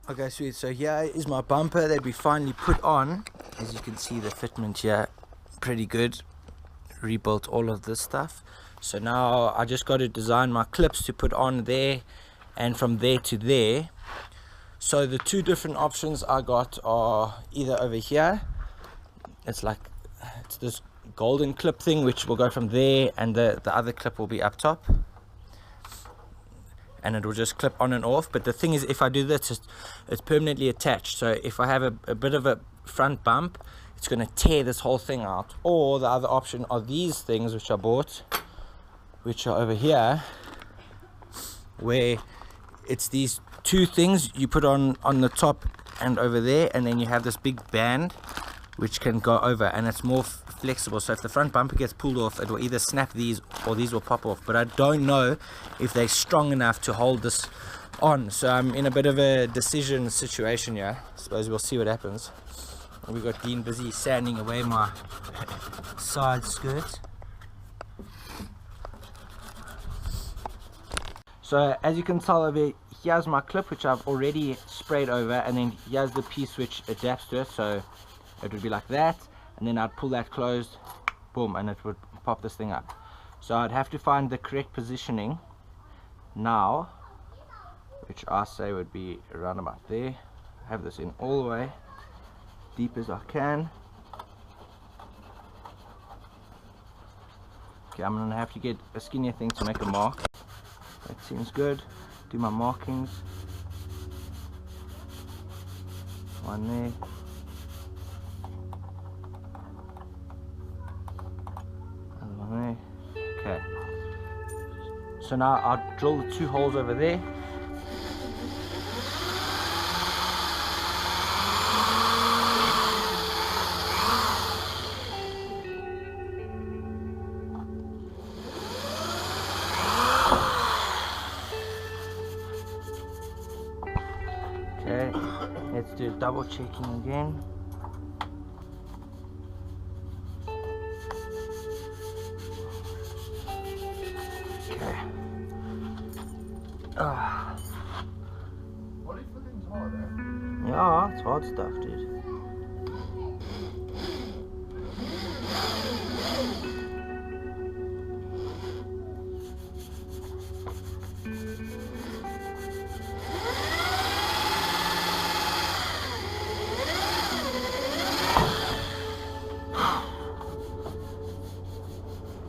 Okay, sweet. So here is my bumper that we finally put on. As you can see, the fitment here, pretty good. Rebuilt all of this stuff. So now I just got to design my clips to put on there and from there to there. So the two different options I got are either over here. It's this golden clip thing which will go from there, and the other clip will be up top. And it will just clip on and off. But the thing is, if I do this, it's permanently attached. So if I have a bit of a front bump, it's going to tear this whole thing out. Or the other option are these things which I bought, which are over here, where it's these two things you put on the top and over there, and then you have this big band which can go over, and it's more flexible. So if the front bumper gets pulled off, it will either snap these or these will pop off. But I don't know if they're strong enough to hold this on. So I'm in a bit of a decision situation here. I suppose we'll see what happens. We've got Dean busy sanding away my side skirts. So as you can tell over, here's my clip which I've already sprayed over, and then here's the piece which adapts to it. So it would be like that, and then I'd pull that closed, boom, and it would pop this thing up. So I'd have to find the correct positioning now, which I say would be around about there. Have this in all the way deep as I can. Okay, I'm gonna have to get a skinnier thing to make a mark. That seems good. Do my markings. One there. Okay, so now I'll drill the two holes over there. Okay, let's do double checking again. Yeah, it's hard stuff, dude.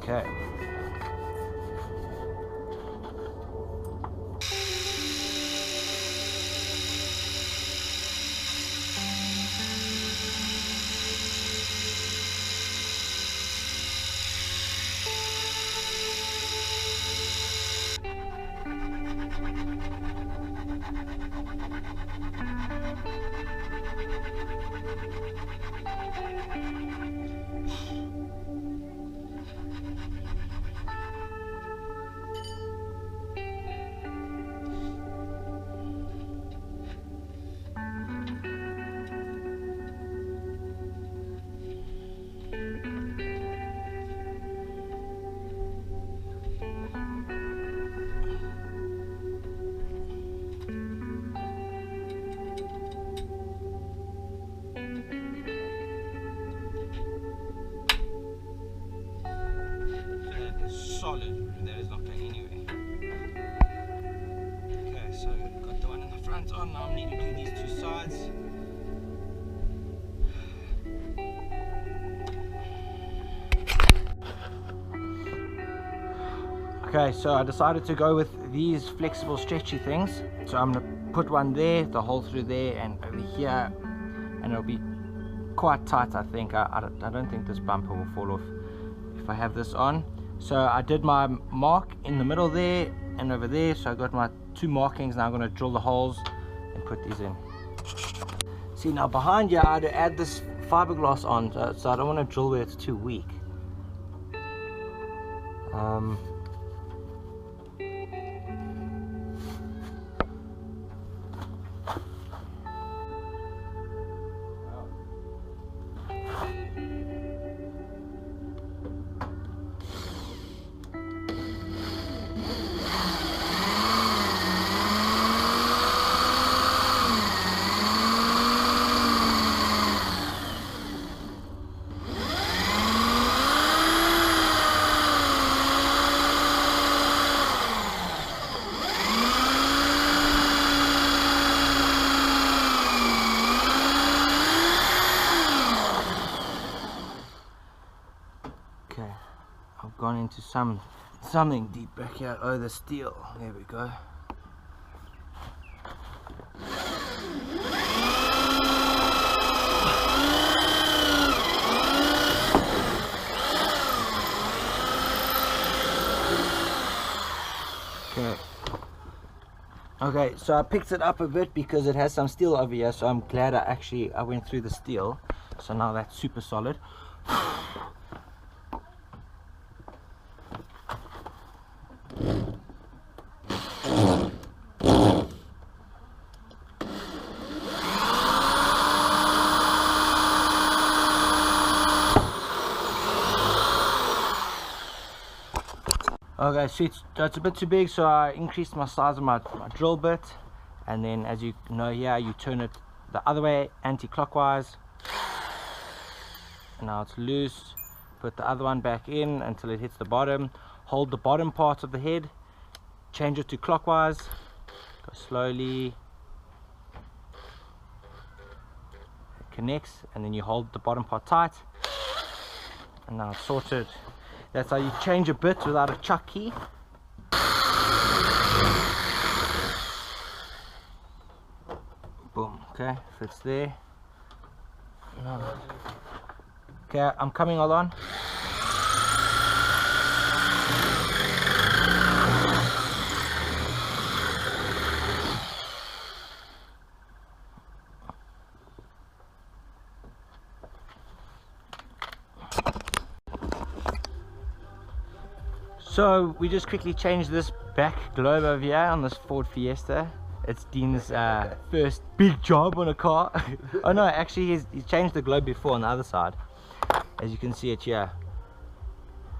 Okay. Solid, that is not going anywhere. Okay, so got the one in the front on. Now I need to do these two sides. Okay, so I decided to go with these flexible stretchy things. So I'm going to put one there, the hole through there and over here, and it'll be quite tight. I think I don't think this bumper will fall off if I have this on. So I did my mark in the middle there and over there, so I got my two markings. Now I'm going to drill the holes and put these in. See, now behind here I had to add this fiberglass on, so I don't want to drill where it's too weak. into something deep back here. Oh, the steel. There we go. Okay, so I picked it up a bit because it has some steel over here, so I'm glad I went through the steel. So now that's super solid. Okay, so it's a bit too big, so I increased my size of my drill bit, and then as you know here, you turn it the other way, anti-clockwise. And now it's loose. Put the other one back in until it hits the bottom. Hold the bottom part of the head, change it to clockwise, go slowly. It connects, and then you hold the bottom part tight, and now it's sorted. That's how you change a bit without a chuck key. Boom, okay, fits there. No. Okay, I'm coming, hold on. So we just quickly changed this back globe over here on this Ford Fiesta. It's Dean's first big job on a car. Oh no, actually he's changed the globe before on the other side, as you can see it here.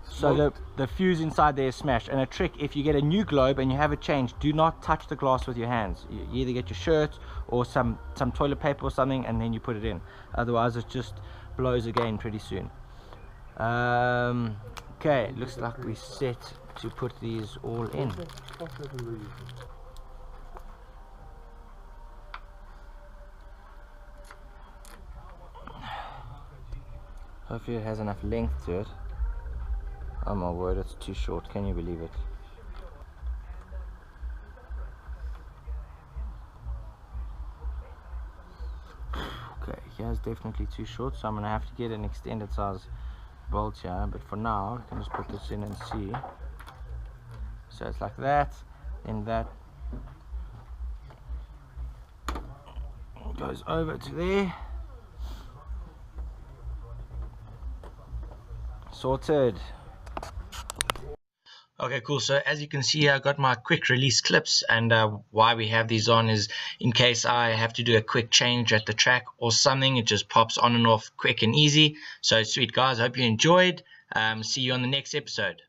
So the fuse inside there is smashed. And a trick, if you get a new globe and you have it changed, do not touch the glass with your hands. You either get your shirt or some toilet paper or something, and then you put it in. Otherwise it just blows again pretty soon. Okay, looks like we're set to put these all in. Hopefully it has enough length to it. Oh my word, it's too short, can you believe it? Okay, here's definitely too short, so I'm gonna have to get an extended size bolt here, but for now I can just put this in and see. So it's like that, then that goes over to there. Sorted. Okay, cool. So as you can see, I got my quick release clips, and why we have these on is in case I have to do a quick change at the track or something, it just pops on and off quick and easy. So sweet guys, hope you enjoyed. See you on the next episode.